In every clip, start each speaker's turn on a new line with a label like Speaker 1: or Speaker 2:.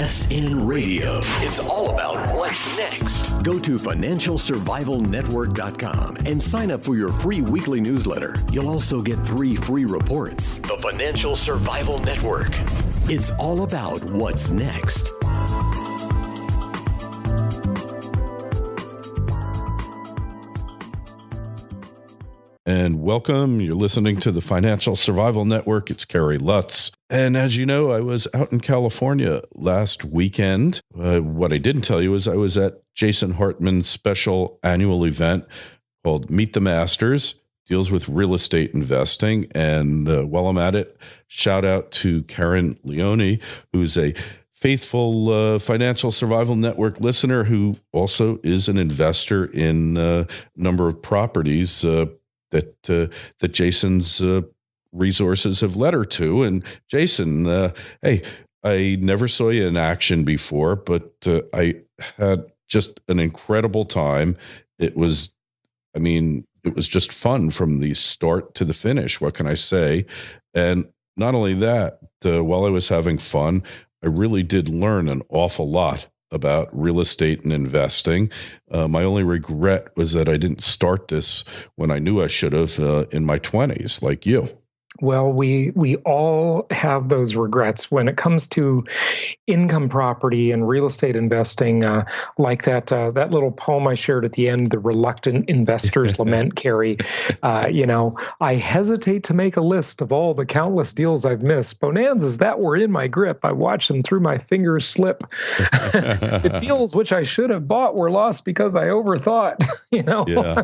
Speaker 1: FSN Radio. It's all about what's next. Go to financialsurvivalnetwork.com and sign up for your free weekly newsletter. You'll also get 3 free reports. The Financial Survival Network. It's all about what's next.
Speaker 2: And welcome. You're listening to the Financial Survival Network. It's Kerry Lutz. And as you know, I was out in California last weekend. What I didn't tell you is I was at Jason Hartman's special annual event called Meet the Masters. Deals with real estate investing. And while I'm at it, shout out to Karen Leone, who's a faithful Financial Survival Network listener who also is an investor in a number of properties that Jason's resources have led her to. And Jason, hey, I never saw you in action before, but I had just an incredible time. It was just fun from the start to the finish. What can I say? And not only that, while I was having fun, I really did learn an awful lot about real estate and investing. My only regret was that I didn't start this when I knew I should have in my 20s, like you.
Speaker 3: Well, we all have those regrets when it comes to income property and real estate investing, like that little poem I shared at the end, The Reluctant Investor's Lament, Kerry. I hesitate to make a list of all the countless deals I've missed. Bonanzas that were in my grip, I watched them through my fingers slip. The deals which I should have bought were lost because I overthought,
Speaker 2: Yeah.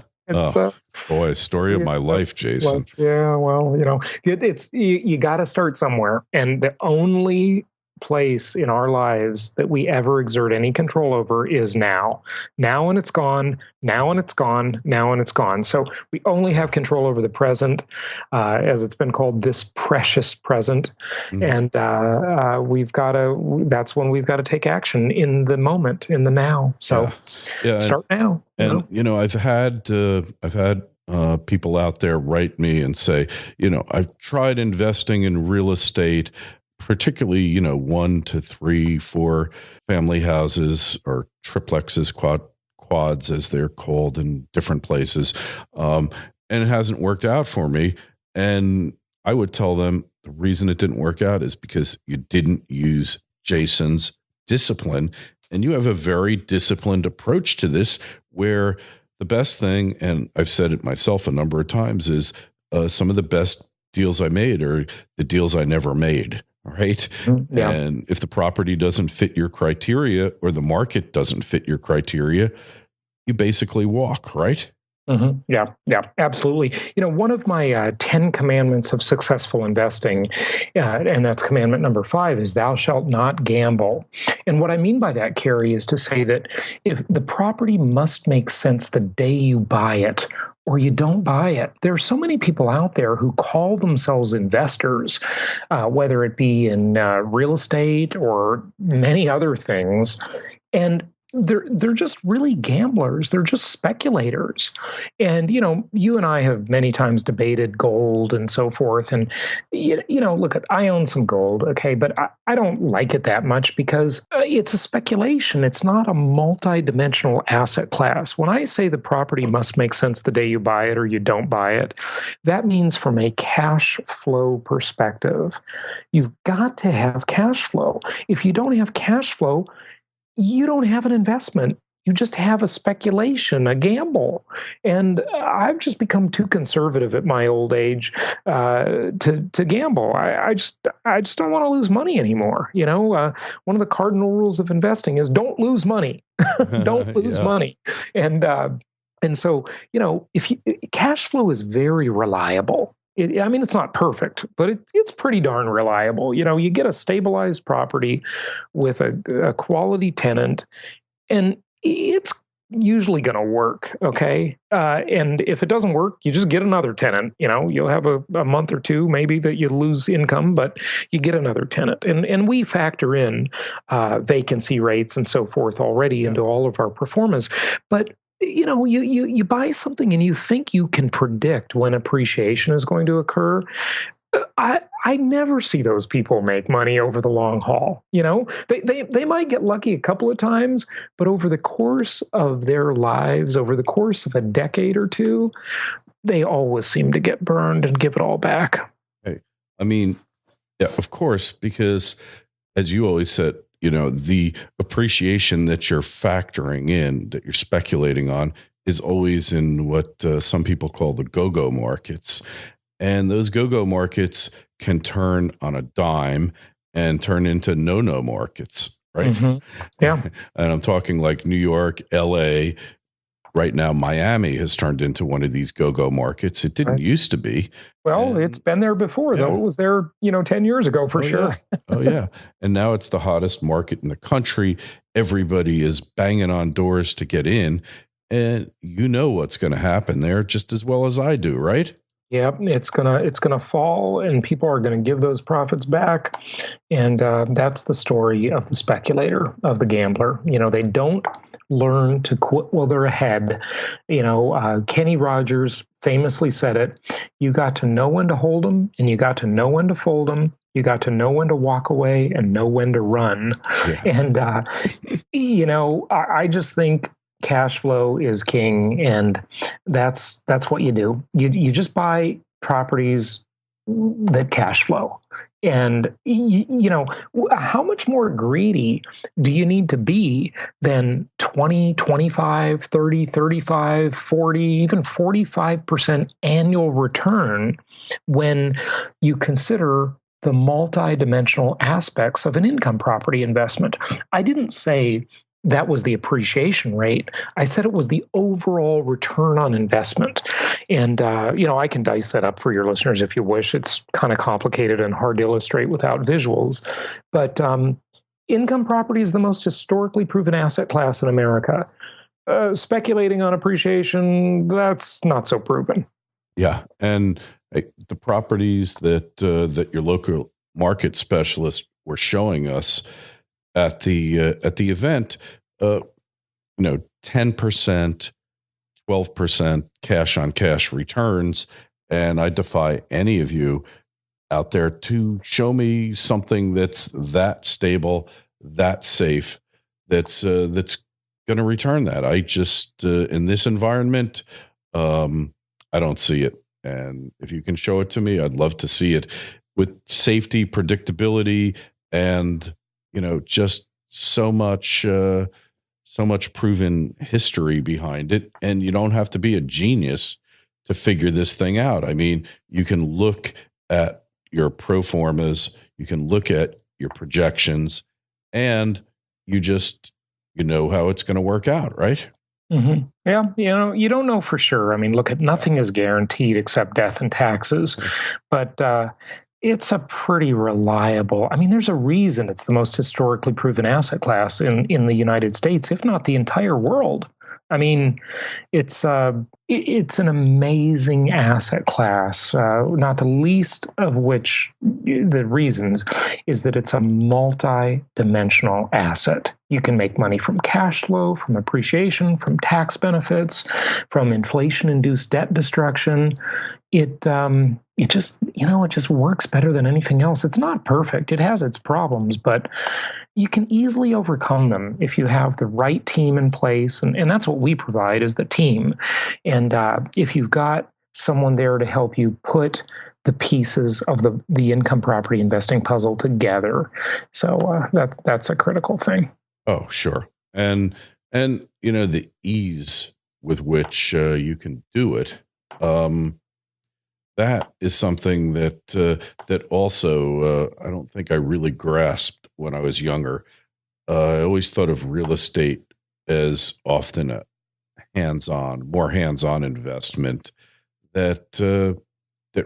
Speaker 2: Boy, story of my life, Jason.
Speaker 3: You got to start somewhere. And the only place in our lives that we ever exert any control over is now. Now and it's gone. Now and it's gone. Now and it's gone. So we only have control over the present, as it's been called, this precious present. Mm-hmm. And that's when we've got to take action in the moment, in the now. So start now.
Speaker 2: And, I've had people out there write me and say, I've tried investing in real estate, particularly, 1 to 3, 4 family houses or triplexes, quads, as they're called in different places. And it hasn't worked out for me. And I would tell them the reason it didn't work out is because you didn't use Jason's discipline. And you have a very disciplined approach to this, where the best thing, and I've said it myself a number of times, is some of the best deals I made are the deals I never made. All right. Yeah. And if the property doesn't fit your criteria or the market doesn't fit your criteria, you basically walk, right?
Speaker 3: Mm-hmm. Yeah, absolutely. One of my 10 commandments of successful investing, and that's commandment number 5, is thou shalt not gamble. And what I mean by that, Kerry, is to say that if the property must make sense the day you buy it, or you don't buy it. There are so many people out there who call themselves investors, whether it be in real estate or many other things, and they're just really gamblers. They're just speculators. And, you and I have many times debated gold and so forth. And, look, I own some gold, okay, but I don't like it that much because it's a speculation. It's not a multi-dimensional asset class. When I say the property must make sense the day you buy it or you don't buy it, that means from a cash flow perspective, you've got to have cash flow. If you don't have cash flow, you don't have an investment. You just have a speculation, a gamble. And I've just become too conservative at my old age to gamble. I just don't want to lose money anymore. One of the cardinal rules of investing is don't lose money. Don't lose money. And so, cash flow is very reliable. It's not perfect, but it's pretty darn reliable. You get a stabilized property with a quality tenant, and it's usually going to work, okay? And if it doesn't work, you just get another tenant. You'll have a month or two maybe that you lose income, but you get another tenant. And we factor in vacancy rates and so forth already into all of our performance. But you buy something and you think you can predict when appreciation is going to occur. I never see those people make money over the long haul. They might get lucky a couple of times, but over the course of their lives, over the course of a decade or two, they always seem to get burned and give it all back.
Speaker 2: Hey, I mean, yeah, of course, because as you always said, the appreciation that you're factoring in, that you're speculating on, is always in what some people call the go-go markets. And those go-go markets can turn on a dime and turn into no-no markets, right?
Speaker 3: Mm-hmm. Yeah.
Speaker 2: And I'm talking like New York, LA. Right now, Miami has turned into one of these go-go markets. It didn't used to be.
Speaker 3: Well, it's been there before, though. It was there, 10 years ago for sure.
Speaker 2: Yeah. Oh, yeah. And now it's the hottest market in the country. Everybody is banging on doors to get in. And you know what's going to happen there just as well as I do, right?
Speaker 3: Yep, it's gonna fall, and people are gonna give those profits back, and that's the story of the speculator, of the gambler. They don't learn to quit while they're ahead. Kenny Rogers famously said it: "You got to know when to hold them, and you got to know when to fold them. You got to know when to walk away and know when to run." Yeah. And I just think cash flow is king, and that's what you do. You just buy properties that cash flow. And how much more greedy do you need to be than 20, 25, 30, 35, 40, even 45% annual return when you consider the multidimensional aspects of an income property investment? I didn't say that was the appreciation rate. I said it was the overall return on investment. And, I can dice that up for your listeners if you wish. It's kind of complicated and hard to illustrate without visuals. But income property is the most historically proven asset class in America. Speculating on appreciation, that's not so proven.
Speaker 2: Yeah. And the properties that your local market specialists were showing us at the event, 10%, 12% cash on cash returns. And I defy any of you out there to show me something that's that stable, that safe, that's going to return that. I just, in this environment, I don't see it. And if you can show it to me, I'd love to see it with safety, predictability, and just so much proven history behind it. And you don't have to be a genius to figure this thing out. I mean, you can look at your pro formas, you can look at your projections, and you know how it's going to work out, right?
Speaker 3: Mm-hmm. Yeah, you don't know for sure. I mean, nothing is guaranteed except death and taxes, but it's a pretty reliable. I mean, there's a reason it's the most historically proven asset class in the United States, if not the entire world. I mean, it's an amazing asset class, not the least of which the reasons is that it's a multi-dimensional asset. You can make money from cash flow, from appreciation, from tax benefits, from inflation-induced debt destruction. It just works better than anything else. It's not perfect. It has its problems, but you can easily overcome them if you have the right team in place. And that's what we provide, is the team. And if you've got someone there to help you put the pieces of the income property investing puzzle together. So that's a critical thing.
Speaker 2: Oh, sure. And the ease with which you can do it. That is something that also I don't think I really grasped when I was younger. I always thought of real estate as often a more hands-on investment that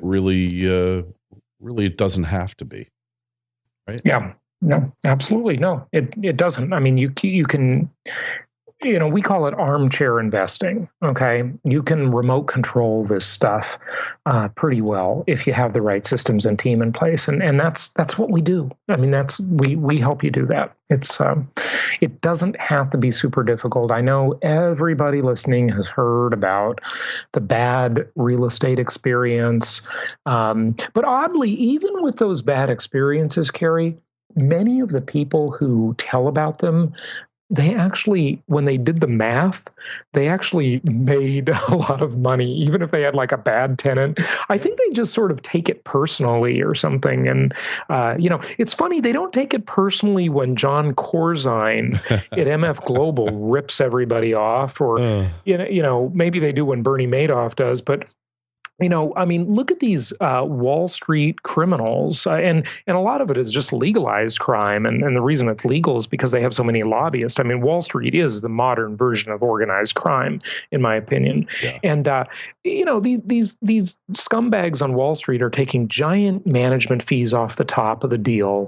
Speaker 2: really it doesn't have to be, right?
Speaker 3: Yeah, no, absolutely no. It doesn't. I mean, you can. we call it armchair investing. Okay. You can remote control this stuff pretty well if you have the right systems and team in place. And that's what we do. I mean, we help you do that. It doesn't have to be super difficult. I know everybody listening has heard about the bad real estate experience. But oddly, even with those bad experiences, Carrie, many of the people who tell about them, they actually, when they did the math, they actually made a lot of money, even if they had like a bad tenant. I think they just sort of take it personally or something. And, it's funny, they don't take it personally when John Corzine at MF Global rips everybody off, or, maybe they do when Bernie Madoff does, but look at these Wall Street criminals, and a lot of it is just legalized crime. And the reason it's legal is because they have so many lobbyists. I mean, Wall Street is the modern version of organized crime, in my opinion. Yeah. And, these scumbags on Wall Street are taking giant management fees off the top of the deal,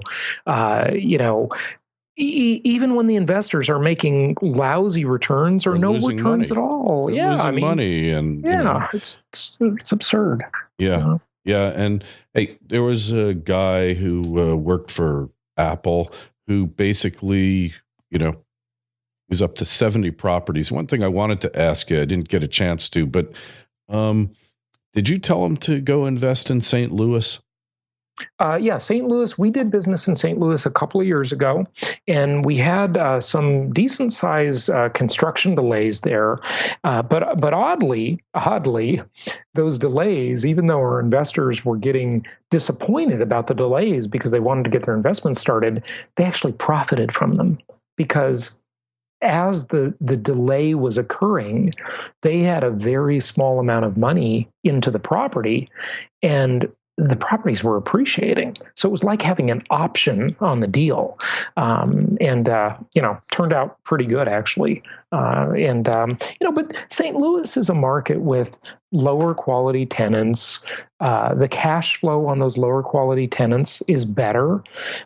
Speaker 3: even when the investors are making lousy returns or no returns at all.
Speaker 2: They're losing money, and
Speaker 3: it's absurd.
Speaker 2: Yeah, yeah. And hey, there was a guy who worked for Apple who basically, he's up to 70 properties. One thing I wanted to ask you, I didn't get a chance to, but did you tell him to go invest in St. Louis?
Speaker 3: St. Louis. We did business in St. Louis a couple of years ago, and we had some decent size construction delays there. But oddly, those delays, even though our investors were getting disappointed about the delays because they wanted to get their investments started, they actually profited from them, because as the delay was occurring, they had a very small amount of money into the property, and the properties were appreciating. So it was like having an option on the deal. Turned out pretty good, actually. But St. Louis is a market with lower quality tenants. The cash flow on those lower quality tenants is better,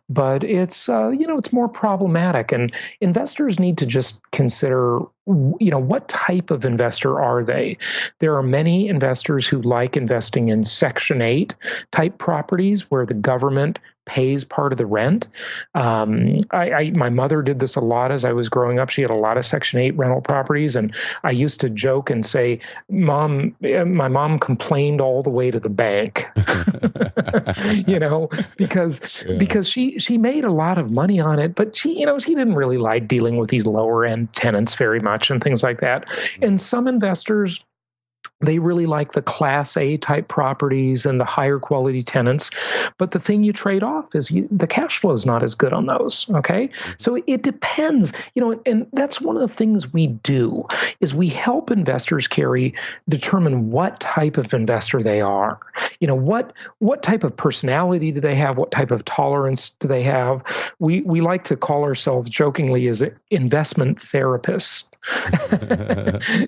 Speaker 3: but it's more problematic. And investors need to just consider, what type of investor are they? There are many investors who like investing in Section 8 type properties where the government pays part of the rent. My mother did this a lot as I was growing up. She had a lot of Section 8 rental properties, and I used to joke and say, my mom complained all the way to the bank, because she made a lot of money on it, but she didn't really like dealing with these lower end tenants very much and things like that. And some investors, they really like the Class A type properties and the higher quality tenants. But the thing you trade off is the cash flow is not as good on those. Okay. So it depends, and that's one of the things we do is we help investors, Carrie, determine what type of investor they are. What type of personality do they have? What type of tolerance do they have? We like to call ourselves jokingly as investment therapists.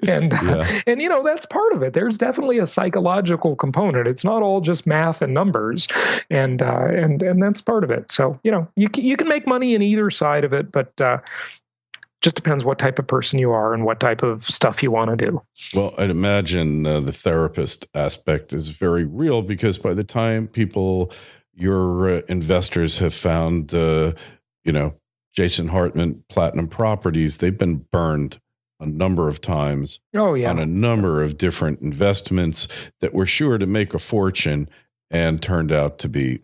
Speaker 3: and that's part of it. There's definitely a psychological component. It's not all just math and numbers, and that's part of it. So you can make money in either side of it, but just depends what type of person you are and what type of stuff you want to do.
Speaker 2: Well, I'd imagine the therapist aspect is very real, because by the time your investors have found Jason Hartman Platinum Properties, they've been burned a number of times on a number of different investments that were sure to make a fortune and turned out to be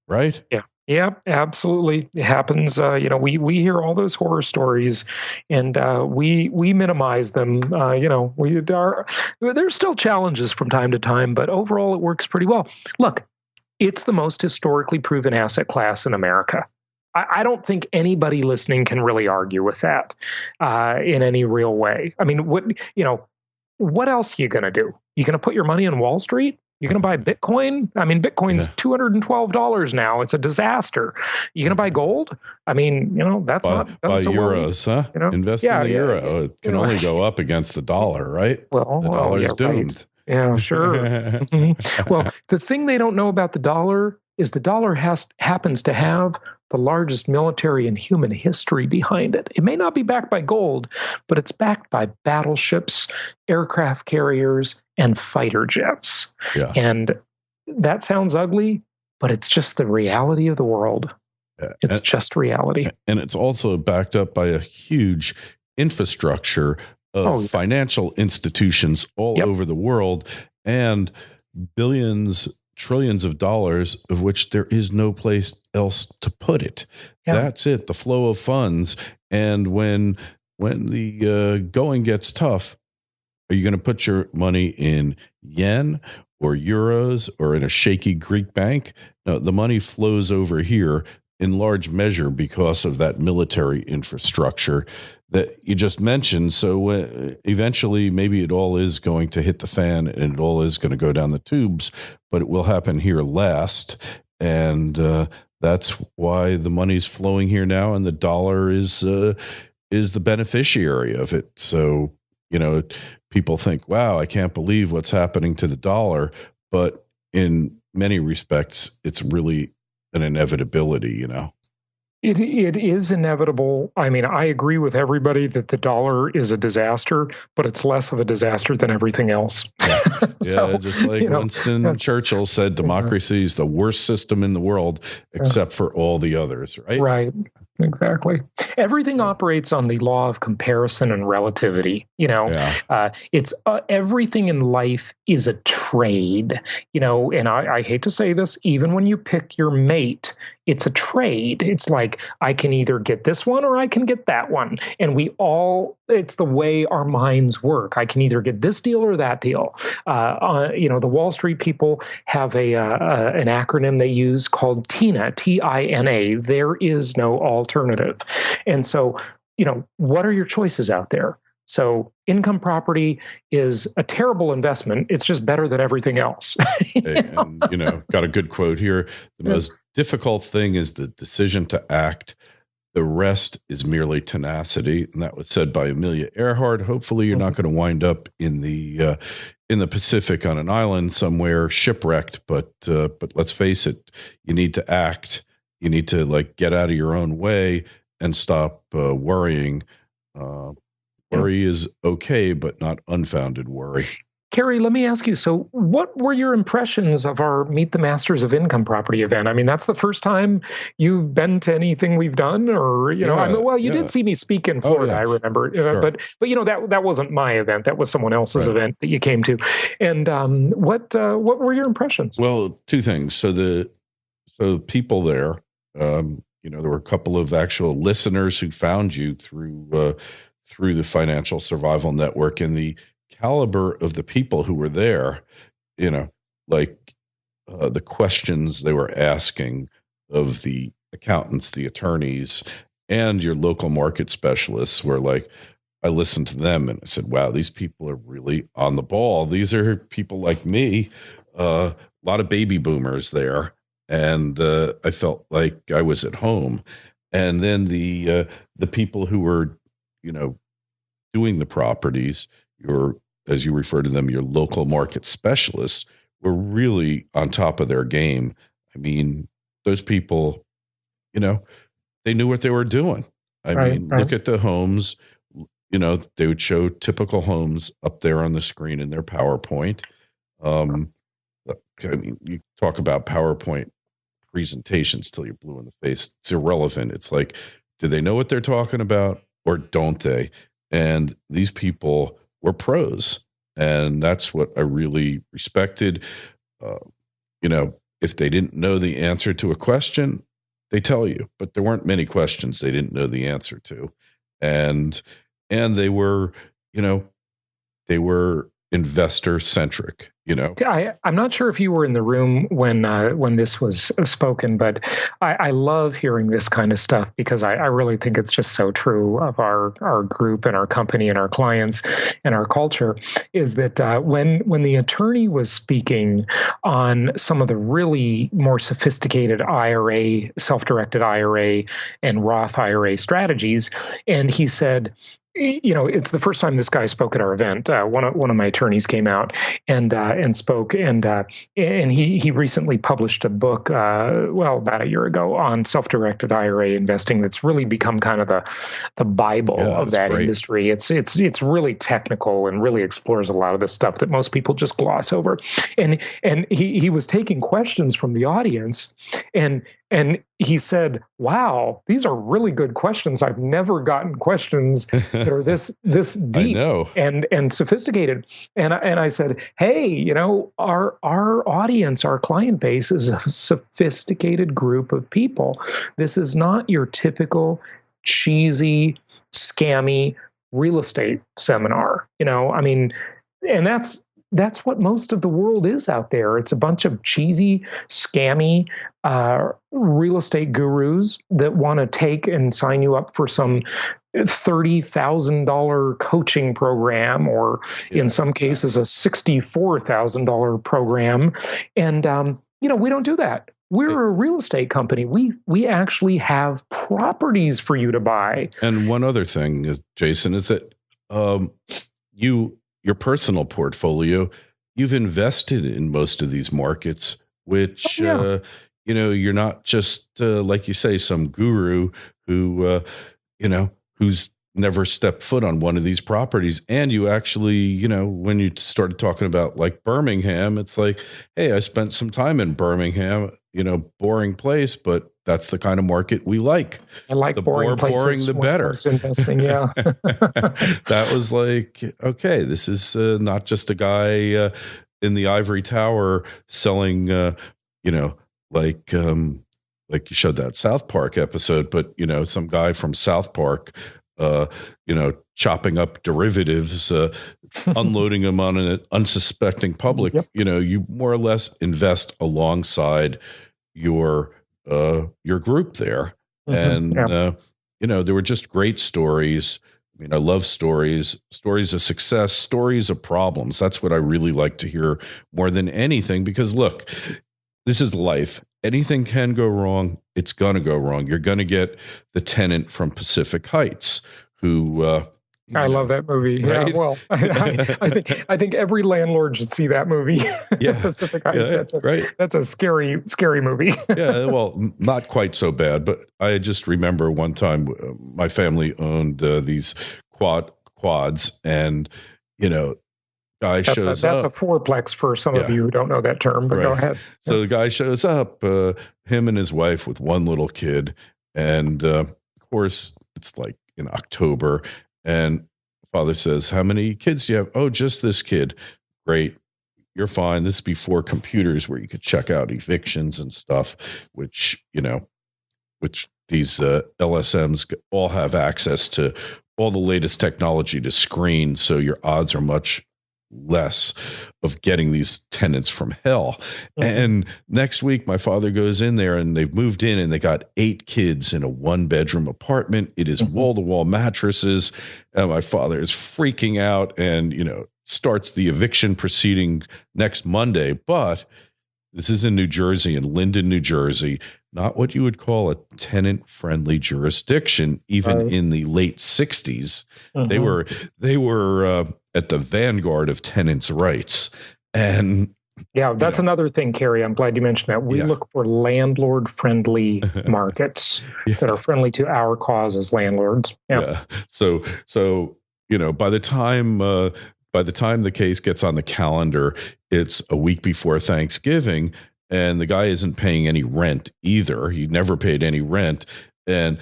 Speaker 2: right? Yeah.
Speaker 3: Yep, absolutely. It happens. We hear all those horror stories, and we minimize them. There's still challenges from time to time, but overall it works pretty well. Look, it's the most historically proven asset class in America. I don't think anybody listening can really argue with that in any real way. I mean, what else are you going to do? You going to put your money on Wall Street? You're going to buy Bitcoin? I mean, Bitcoin's $212 now. It's a disaster. You going to buy gold? I mean, that's not
Speaker 2: euros, huh? Invest in the euro. It can only go up against the dollar, right?
Speaker 3: Well,
Speaker 2: the dollar's doomed.
Speaker 3: Right. Yeah, sure. Well, the thing they don't know about the dollar is the dollar happens to have the largest military in human history behind it. It may not be backed by gold, but it's backed by battleships, aircraft carriers, and fighter jets.
Speaker 2: Yeah.
Speaker 3: And that sounds ugly, but it's just the reality of the world. It's just reality.
Speaker 2: And it's also backed up by a huge infrastructure of financial institutions all over the world, and billions, trillions of dollars of which there is no place else to put it. Yeah. That's it, the flow of funds. And when the going gets tough, are you going to put your money in yen or euros or in a shaky Greek bank? No, the money flows over here in large measure because of that military infrastructure that you just mentioned. So eventually, maybe it all is going to hit the fan and it all is going to go down the tubes, but it will happen here last. And that's why the money's flowing here now, and the dollar is the beneficiary of it. So, people think, wow, I can't believe what's happening to the dollar. But in many respects, it's really an inevitability,
Speaker 3: It is inevitable. I mean, I agree with everybody that the dollar is a disaster, but it's less of a disaster than everything else.
Speaker 2: Yeah, so, just like Winston Churchill said, democracy is the worst system in the world, except for all the others, right?
Speaker 3: Right. Exactly. Everything operates on the law of comparison and relativity. It's everything in life is a trade, and I hate to say this, even when you pick your mate, it's a trade. It's like, I can either get this one or I can get that one. And it's the way our minds work. I can either get this deal or that deal. The Wall Street people have an acronym they use called TINA, T-I-N-A. There is no alternative. And so, what are your choices out there? So income property is a terrible investment. It's just better than everything else.
Speaker 2: And, got a good quote here. The most difficult thing is the decision to act. The rest is merely tenacity. And that was said by Amelia Earhart. Hopefully you're not going to wind up in the Pacific on an island somewhere shipwrecked. But let's face it, you need to act. You need to get out of your own way and stop worrying. Worry is okay, but not unfounded worry.
Speaker 3: Kerry, let me ask you, so what were your impressions of our Meet the Masters of Income Property event? I mean, that's the first time you've been to anything we've done, or, you did see me speak in Florida, I remember, sure. But that wasn't my event. That was someone else's event that you came to. And what were your impressions?
Speaker 2: Well, two things. So people there, there were a couple of actual listeners who found you through the Financial Survival Network, and the caliber of the people who were there, the questions they were asking of the accountants, the attorneys, and your local market specialists were I listened to them and I said, wow, these people are really on the ball. These are people like me, a lot of baby boomers there. And I felt like I was at home. And then the people who were, doing the properties, as you refer to them, your local market specialists, were really on top of their game. I mean, those people, they knew what they were doing. Look at the homes, they would show typical homes up there on the screen in their PowerPoint. You talk about PowerPoint presentations till you're blue in the face. It's irrelevant. It's like, do they know what they're talking about or don't they? And these people were pros, and that's what I really respected. If they didn't know the answer to a question, they tell you, but there weren't many questions they didn't know the answer to. And they were, they were investor centric.
Speaker 3: I'm not sure if you were in the room when this was spoken, but I love hearing this kind of stuff because I really think it's just so true of our group and our company and our clients and our culture, is that when the attorney was speaking on some of the really more sophisticated IRA, self-directed IRA, and Roth IRA strategies, and he said, it's the first time this guy spoke at our event. One of my attorneys came out and spoke, and he recently published a book, about a year ago, on self-directed IRA investing. That's really become kind of the Bible of that industry. It's really technical and really explores a lot of the stuff that most people just gloss over. And he was taking questions from the audience, and he said, "Wow, these are really good questions. I've never gotten questions that are this deep and sophisticated." And I said, "Hey, our audience, our client base is a sophisticated group of people. This is not your typical cheesy, scammy real estate seminar. And that's what most of the world is out there. It's a bunch of cheesy, scammy real estate gurus that want to take and sign you up for some $30,000 coaching program, or in some cases a $64,000 program. And we don't do that. We're a real estate company. We actually have properties for you to buy."
Speaker 2: And one other thing, Jason, is that your personal portfolio, you've invested in most of these markets, which, you're not just, like you say, some guru who, who's never stepped foot on one of these properties. And you actually, when you started talking about like Birmingham, it's like, hey, I spent some time in Birmingham, boring place, but that's the kind of market we like.
Speaker 3: I like
Speaker 2: the
Speaker 3: boring
Speaker 2: more
Speaker 3: places.
Speaker 2: Boring, the better.
Speaker 3: Investing, yeah.
Speaker 2: That was like, okay, this is not just a guy in the ivory tower selling, like you showed that South Park episode, but some guy from South Park, chopping up derivatives, unloading them on an unsuspecting public. Yep. You more or less invest alongside your group there. Mm-hmm. And, there were just great stories. I mean, I love stories of success, stories of problems. That's what I really like to hear more than anything, because look, this is life. Anything can go wrong. It's going to go wrong. You're going to get the tenant from Pacific Heights who,
Speaker 3: I love that movie. Right? Yeah, well, I think every landlord should see that movie. Yeah, Pacific Heights. That's a scary, scary movie.
Speaker 2: Yeah, well, not quite so bad, but I just remember one time my family owned these quads, and guy shows up.
Speaker 3: That's a fourplex for some of you who don't know that term, but go ahead.
Speaker 2: So the guy shows up, him and his wife with one little kid, and of course it's like in October. And father says, "How many kids do you have?" "Oh, just this kid." "Great. You're fine." This is before computers where you could check out evictions and stuff, which these LSMs all have access to all the latest technology to screen. So your odds are much less of getting these tenants from hell. Mm-hmm. And next week, my father goes in there, and they've moved in, and they got 8 kids in a 1-bedroom apartment. It is wall-to-wall mattresses. And my father is freaking out and, starts the eviction proceeding next Monday. But this is in New Jersey, in Linden, New Jersey, not what you would call a tenant-friendly jurisdiction, even in the late 60s. Mm-hmm. They were at the vanguard of tenants' rights. And
Speaker 3: yeah, that's another thing, Kerry. I'm glad you mentioned that. We look for landlord-friendly markets that are friendly to our cause as landlords.
Speaker 2: Yeah. So by the time the case gets on the calendar, it's a week before Thanksgiving, and the guy isn't paying any rent either. He never paid any rent. And,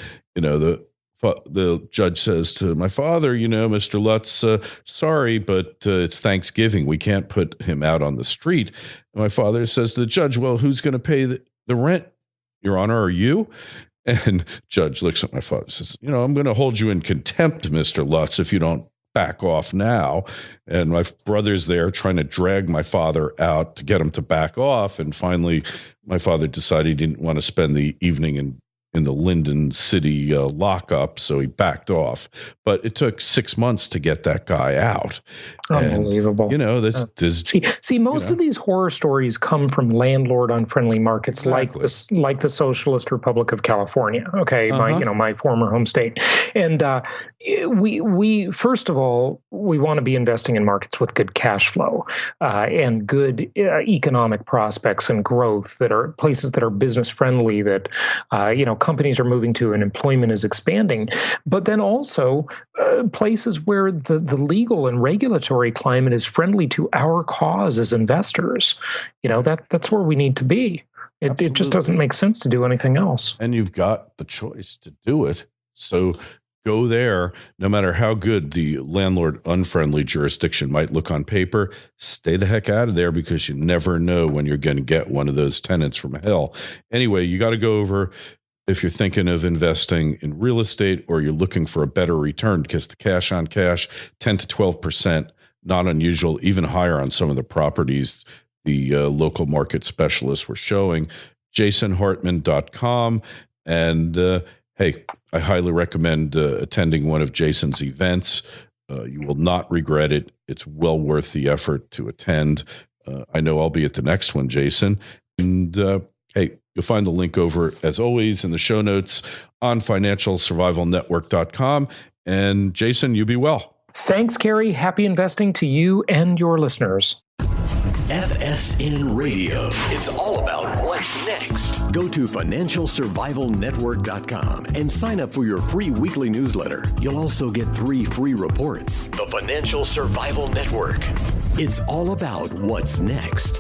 Speaker 2: the judge says to my father, "Mr. Lutz, sorry, but it's Thanksgiving. We can't put him out on the street." And my father says to the judge, "Well, who's going to pay the rent, Your Honor? Are you?" And judge looks at my father and says, "I'm going to hold you in contempt, Mr. Lutz, if you don't back off now." And my brother's there trying to drag my father out to get him to back off. And finally, my father decided he didn't want to spend the evening in in the Linden City lockup, so he backed off. But it took 6 months to get that guy out.
Speaker 3: Unbelievable.
Speaker 2: And,
Speaker 3: see, most of these horror stories come from landlord-unfriendly markets,
Speaker 2: exactly.
Speaker 3: like the Socialist Republic of California. Okay, my former home state, and we first of all, we want to be investing in markets with good cash flow and good economic prospects and growth, that are places that are business friendly, that companies are moving to and employment is expanding. But then also places where the legal and regulatory climate is friendly to our cause as investors. That's where we need to be. It just doesn't make sense to do anything else.
Speaker 2: And you've got the choice to do it. So go there, no matter how good the landlord-unfriendly jurisdiction might look on paper. Stay the heck out of there, because you never know when you're going to get one of those tenants from hell. Anyway, you got to go over, if you're thinking of investing in real estate or you're looking for a better return, because the cash on cash, 10 to 12%, not unusual, even higher on some of the properties the local market specialists were showing. jasonhartman.com. And hey, I highly recommend attending one of Jason's events. You will not regret it. It's well worth the effort to attend. I know I'll be at the next one, Jason. And hey, you'll find the link over, as always, in the show notes on financialsurvivalnetwork.com. And Jason, you be well.
Speaker 3: Thanks, Kerry. Happy investing to you and your listeners.
Speaker 1: FSN Radio. It's all about what's next. Go to financialsurvivalnetwork.com and sign up for your free weekly newsletter. You'll also get 3 free reports. The Financial Survival Network. It's all about what's next.